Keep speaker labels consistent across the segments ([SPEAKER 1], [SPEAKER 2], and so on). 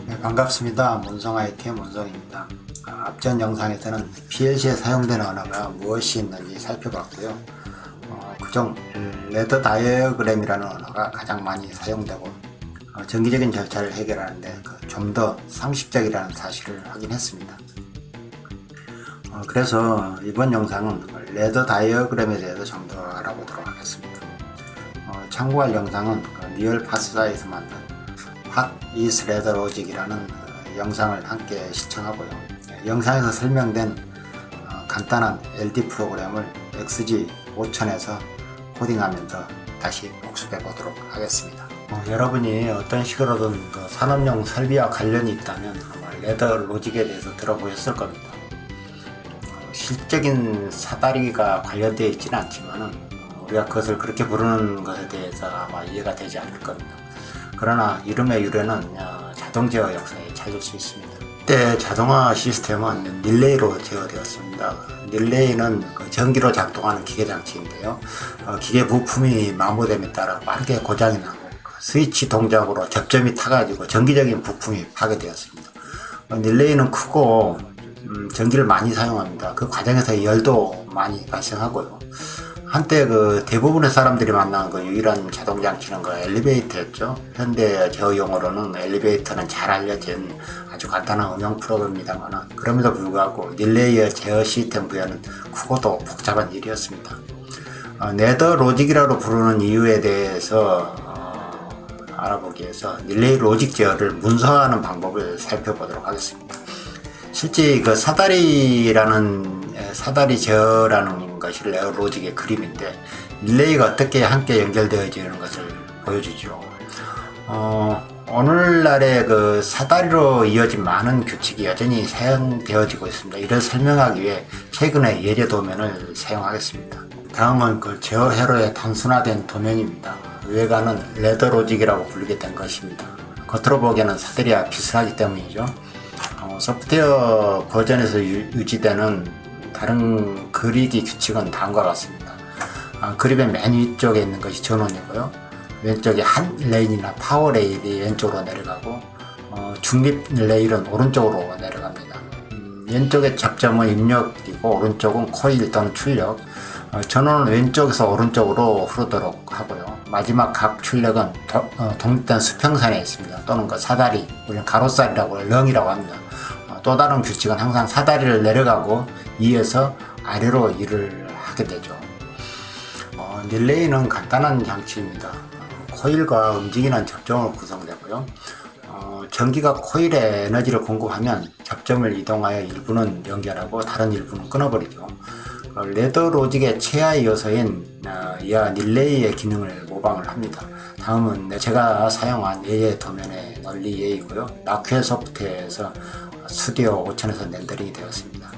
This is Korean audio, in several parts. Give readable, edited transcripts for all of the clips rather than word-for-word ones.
[SPEAKER 1] 네, 반갑습니다. 몬성 IT 몬성입니다. 앞전 영상에서는 PLC에 사용되는 언어가 무엇이 있는지 살펴봤고요. 그중 레더 다이어그램이라는 언어가 가장 많이 사용되고 정기적인 절차를 해결하는데 좀 더 상식적이라는 사실을 확인했습니다. 그래서 이번 영상은 레더 다이어그램에 대해서 좀 더 알아보도록 하겠습니다. 참고할 영상은 리얼 파스사에서 만든 What is Ladder Logic이라는 영상을 함께 시청하고요. 영상에서 설명된 간단한 LD 프로그램을 XG5000에서 코딩하면서 다시 복습해 보도록 하겠습니다. 여러분이 어떤 식으로든 산업용 설비와 관련이 있다면 아마 레더 로직에 대해서 들어보셨을 겁니다. 실적인 사다리가 관련되어 있지는 않지만 우리가 그것을 그렇게 부르는 것에 대해서 아마 이해가 되지 않을 겁니다. 그러나 이름의 유래는 자동 제어 역사에 찾을 수 있습니다. 이때 자동화 시스템은 릴레이로 제어되었습니다. 릴레이는 전기로 작동하는 기계장치인데요. 기계 부품이 마모됨에 따라 빠르게 고장이 나고 스위치 동작으로 접점이 타가지고 전기적인 부품이 파괴되었습니다. 릴레이는 크고 전기를 많이 사용합니다. 그 과정에서 열도 많이 발생하고요. 한때 대부분의 사람들이 만난 유일한 자동 장치는 엘리베이터였죠. 현대 제어 용어로는 엘리베이터는 잘 알려진 아주 간단한 응용 프로그램입니다만 그럼에도 불구하고 릴레이의 제어 시스템 부여는 크고도 복잡한 일이었습니다. 레더 로직이라고 부르는 이유에 대해서 알아보기 위해서 릴레이 로직 제어를 문서화하는 방법을 살펴보도록 하겠습니다. 실제 사다리 제어라는 것이 레어 로직의 그림인데 릴레이가 어떻게 함께 연결되어지는 것을 보여주죠. 오늘날의 사다리로 이어진 많은 규칙이 여전히 사용되어지고 있습니다. 이를 설명하기 위해 최근에 예제 도면을 사용하겠습니다. 다음은 제어 회로의 단순화된 도면입니다. 외관은 레더 로직이라고 불리게 된 것입니다. 겉으로 보기에는 사다리와 비슷하기 때문이죠. 소프트웨어 버전에서 유지되는 다른 그리기 규칙은 다음과 같습니다. 그립의 맨 위쪽에 있는 것이 전원이고요. 왼쪽에 한 레일이나 파워 레일이 왼쪽으로 내려가고 중립 레일은 오른쪽으로 내려갑니다. 왼쪽의 접점은 입력이고 오른쪽은 코일 또는 출력, 전원은 왼쪽에서 오른쪽으로 흐르도록 하고요. 마지막 각 출력은 독립된 수평선에 있습니다. 또는 사다리, 우리는 가로살이라고 렁이라고 합니다. 또 다른 규칙은 항상 사다리를 내려가고 위에서 아래로 일을 하게 되죠. 릴레이는 간단한 장치입니다. 코일과 움직이는 접점으로 구성되고요. 전기가 코일에 에너지를 공급하면 접점을 이동하여 일부는 연결하고 다른 일부는 끊어버리죠. 레더 로직의 최하 요소인 이하 릴레이의 기능을 모방을 합니다. 다음은 제가 사용한 예의 도면의 논리 예이고요. 마큐 소프트웨어에서 스튜디오 5000에서 렌더링이 되었습니다.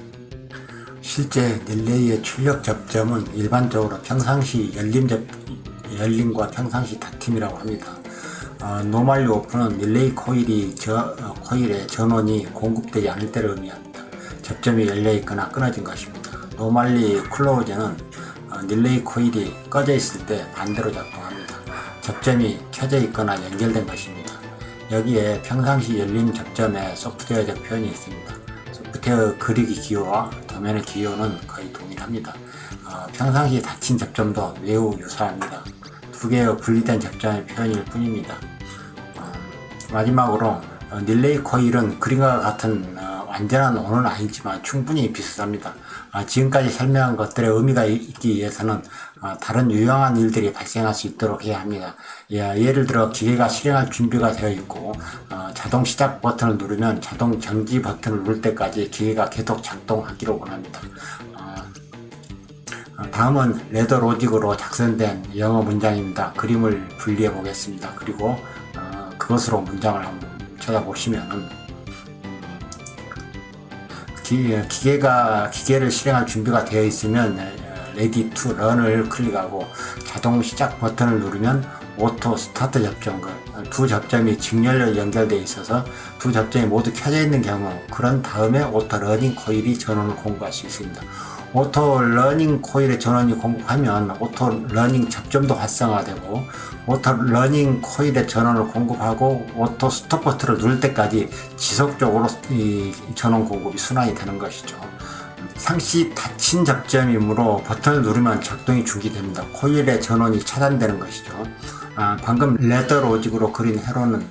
[SPEAKER 1] 실제 릴레이의 출력 접점은 일반적으로 평상시 열림과 평상시 닫힘이라고 합니다. 노멀리 오픈은 릴레이 코일의 전원이 공급되지 않을 때를 의미합니다. 접점이 열려 있거나 끊어진 것입니다. 노멀리 클로즈는 릴레이 코일이 꺼져 있을 때 반대로 작동합니다. 접점이 켜져 있거나 연결된 것입니다. 여기에 평상시 열림 접점에 소프트웨어적 표현이 있습니다. 소프트웨어 그리기 기호와 도면의 기호는 거의 동일합니다. 평상시 닫힌 접점도 매우 유사합니다. 두 개의 분리된 접점의 표현일 뿐입니다. 마지막으로 릴레이 코일은 그림과 같은 완전한 오는 아니지만 충분히 비슷합니다. 지금까지 설명한 것들의 의미가 있기 위해서는 다른 유용한 일들이 발생할 수 있도록 해야 합니다. 예를 들어 기계가 실행할 준비가 되어 있고 자동 시작 버튼을 누르면 자동 정지 버튼을 누를 때까지 기계가 계속 작동하기를 원합니다. 다음은 레더 로직으로 작성된 영어 문장입니다. 그림을 분리해 보겠습니다. 그리고 그것으로 문장을 한번 쳐다보시면은 기계를 실행할 준비가 되어 있으면 Ready to Run을 클릭하고 자동 시작 버튼을 누르면 오토 스타트 접점, 두 접점이 직렬로 연결되어 있어서 두 접점이 모두 켜져 있는 경우, 그런 다음에 오토 러닝 코일이 전원을 공급할 수 있습니다. 오토 러닝 코일의 전원이 공급하면 오토 러닝 접점도 활성화되고, 오토 러닝 코일의 전원을 공급하고 오토 스톱 버튼을 누를 때까지 지속적으로 이 전원 공급이 순환이 되는 것이죠. 상시 닫힌 접점이므로 버튼을 누르면 작동이 중지됩니다. 코일의 전원이 차단되는 것이죠. 방금 레더 로직으로 그린 회로는,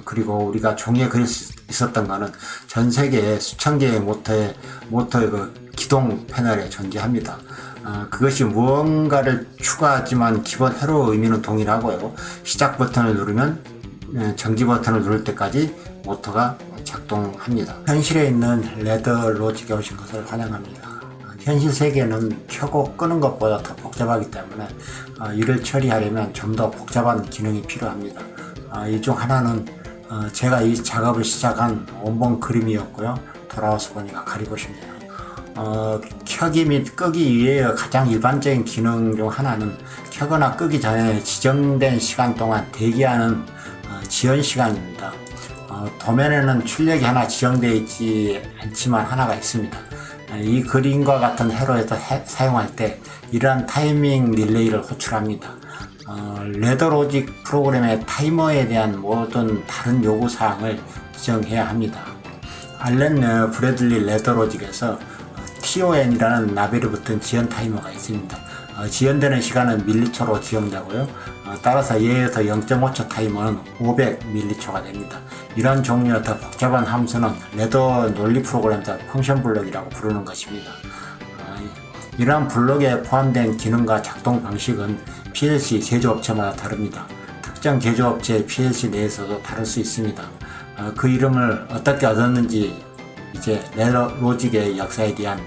[SPEAKER 1] 그리고 우리가 종이에 그릴 수 있었던 거는 전 세계에 수천 개의 모터의 그 기동 패널에 존재합니다. 그것이 무언가를 추가하지만 기본 회로 의미는 동일하고요. 시작 버튼을 누르면 정지 버튼을 누를 때까지 모터가 작동합니다. 현실에 있는 레더 로직에 오신 것을 환영합니다. 현실 세계는 켜고 끄는 것보다 더 복잡하기 때문에 이를 처리하려면 좀 더 복잡한 기능이 필요합니다. 이 중 하나는 제가 이 작업을 시작한 원본 그림이었고요. 돌아와서 보니까 가리고 싶네요. 켜기 및 끄기 위해 가장 일반적인 기능 중 하나는 켜거나 끄기 전에 지정된 시간 동안 대기하는 지연 시간입니다. 도면에는 출력이 하나 지정되어 있지 않지만 하나가 있습니다. 이 그림과 같은 회로에서 사용할 때 이러한 타이밍 릴레이를 호출합니다. 레더 로직 프로그램의 타이머에 대한 모든 다른 요구사항을 지정해야 합니다. 알렌 브래들리 레더 로직에서 TON이라는 라벨이 붙은 지연 타이머가 있습니다. 지연되는 시간은 밀리초로 지정되고요. 따라서 예에서 0.5초 타이머는 500밀리초가 됩니다. 이런 종류의 더 복잡한 함수는 레더 논리 프로그램에서 펑션 블록이라고 부르는 것입니다. 이러한 블록에 포함된 기능과 작동 방식은 PLC 제조업체마다 다릅니다. 특정 제조업체의 PLC 내에서도 다를 수 있습니다. 그 이름을 어떻게 얻었는지 이제 레더 로직의 역사에 대한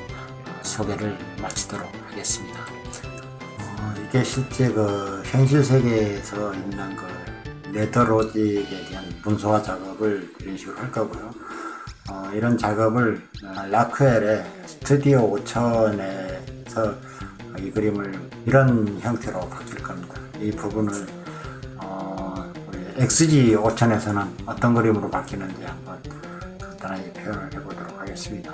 [SPEAKER 1] 소개를 마치도록 하겠습니다. 이게 실제 그 현실 세계에서 있는 그 레더 로직에 대한 문서화 작업을 이런 식으로 할 거고요. 이런 작업을 라크웰의 스튜디오 5000에서 이 그림을 이런 형태로 바뀔 겁니다. 이 부분을 XG 5000에서는 어떤 그림으로 바뀌는지 한번 간단하게 표현을 해보도록 하겠습니다.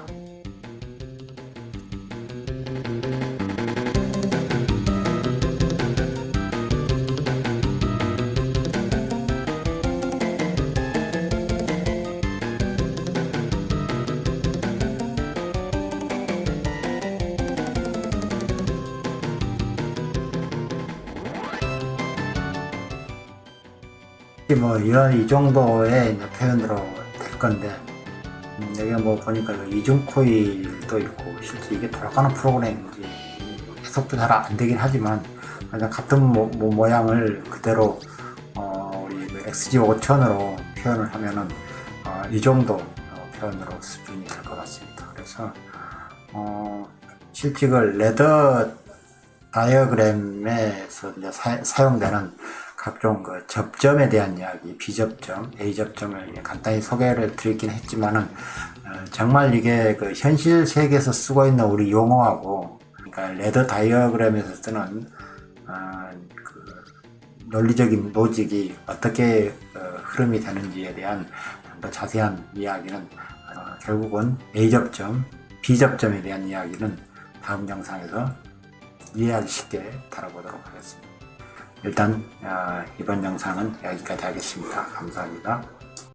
[SPEAKER 1] 뭐 이 정도의 이제 표현으로 될 건데, 여기 뭐 보니까 이중 코일도 있고, 실제 이게 돌아가는 프로그램인지 해석도 잘 안 되긴 하지만 그냥 같은 모양을 그대로 우리 XG 5000으로 표현을 하면은 이 정도 표현으로 수준이 될 것 같습니다. 그래서 실제 그 레더 다이어그램에서 이제 사용되는 각종 그 접점에 대한 이야기, B접점, A접점을 간단히 소개를 드리긴 했지만은 정말 이게 그 현실 세계에서 쓰고 있는 우리 용어하고, 그러니까 레더 다이어그램에서 쓰는 그 논리적인 로직이 어떻게 흐름이 되는지에 대한 더 자세한 이야기는 결국은 A접점, B접점에 대한 이야기는 다음 영상에서 이해하기 쉽게 다뤄보도록 하겠습니다. 일단 이번 영상은 여기까지 하겠습니다. 감사합니다.